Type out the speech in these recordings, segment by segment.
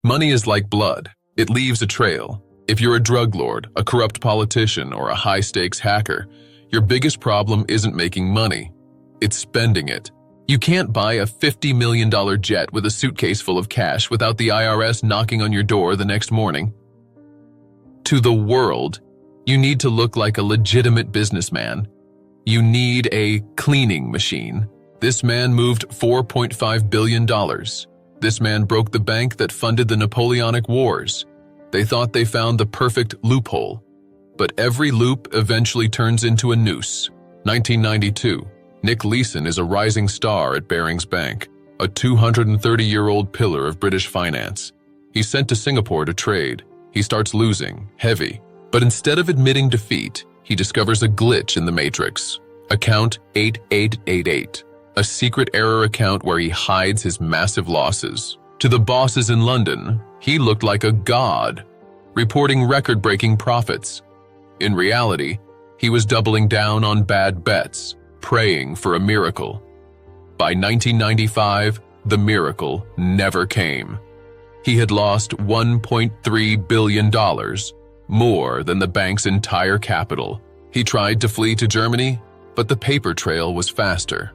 Money is like blood. It leaves a trail. If you're a drug lord, a corrupt politician, or a high-stakes hacker, your biggest problem isn't making money. It's spending it. You can't buy a $50 million jet with a suitcase full of cash without the IRS knocking on your door the next morning. To the world, you need to look like a legitimate businessman. You need a cleaning machine. This man moved $4.5 billion. This man broke the bank that funded the Napoleonic Wars. They thought they found the perfect loophole. But every loop eventually turns into a noose. 1992. Nick Leeson is a rising star at Barings Bank, a 230-year-old pillar of British finance. He's sent to Singapore to trade. He starts losing, heavy. But instead of admitting defeat, he discovers a glitch in the matrix. Account 8888, a secret error account where he hides his massive losses. To the bosses in London, he looked like a god, reporting record-breaking profits. In reality, he was doubling down on bad bets, praying for a miracle. By 1995, the miracle never came. He had lost $1.3 billion, more than the bank's entire capital. He tried to flee to Germany, but the paper trail was faster.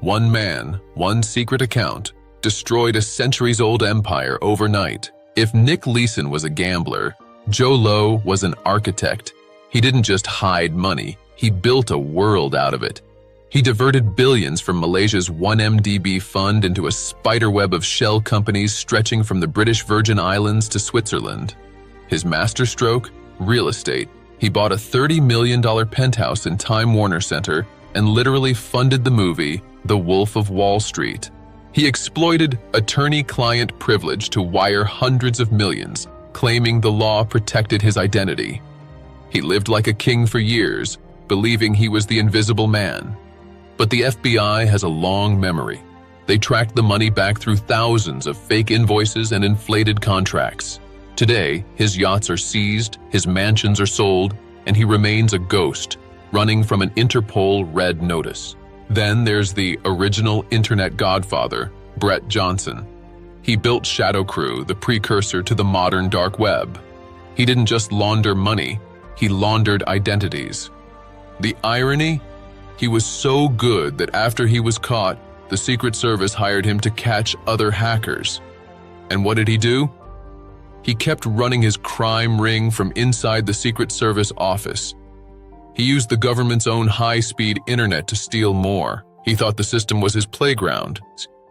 One man, one secret account, destroyed a centuries-old empire overnight. If Nick Leeson was a gambler, Jho Low was an architect. He didn't just hide money, he built a world out of it. He diverted billions from Malaysia's 1MDB fund into a spiderweb of shell companies stretching from the British Virgin Islands to Switzerland. His masterstroke? Real estate. He bought a $30 million penthouse in Time Warner Center and literally funded the movie The Wolf of Wall Street. He exploited attorney-client privilege to wire hundreds of millions, claiming the law protected his identity. He lived like a king for years, believing he was the invisible man. But the FBI has a long memory. They tracked the money back through thousands of fake invoices and inflated contracts. Today, his yachts are seized, his mansions are sold, and he remains a ghost, running from an Interpol red notice. Then there's the original internet godfather, Brett Johnson. He built Shadow Crew, the precursor to the modern dark web. He didn't just launder money, he laundered identities. The irony? He was so good that after he was caught, the Secret Service hired him to catch other hackers. And what did he do? He kept running his crime ring from inside the Secret Service office. He used the government's own high-speed internet to steal more. He thought the system was his playground.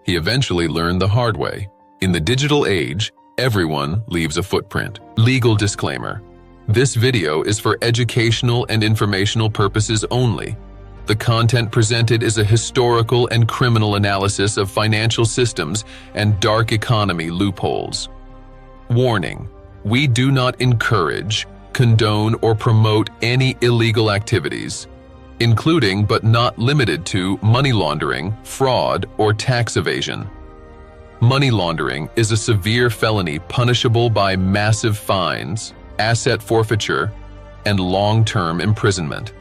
He eventually learned the hard way. In the digital age, everyone leaves a footprint. Legal disclaimer. This video is for educational and informational purposes only. The content presented is a historical and criminal analysis of financial systems and dark economy loopholes. Warning: we do not encourage, condone, or promote any illegal activities, including but not limited to money laundering, fraud, or tax evasion. Money laundering is a severe felony punishable by massive fines, asset forfeiture, and long-term imprisonment.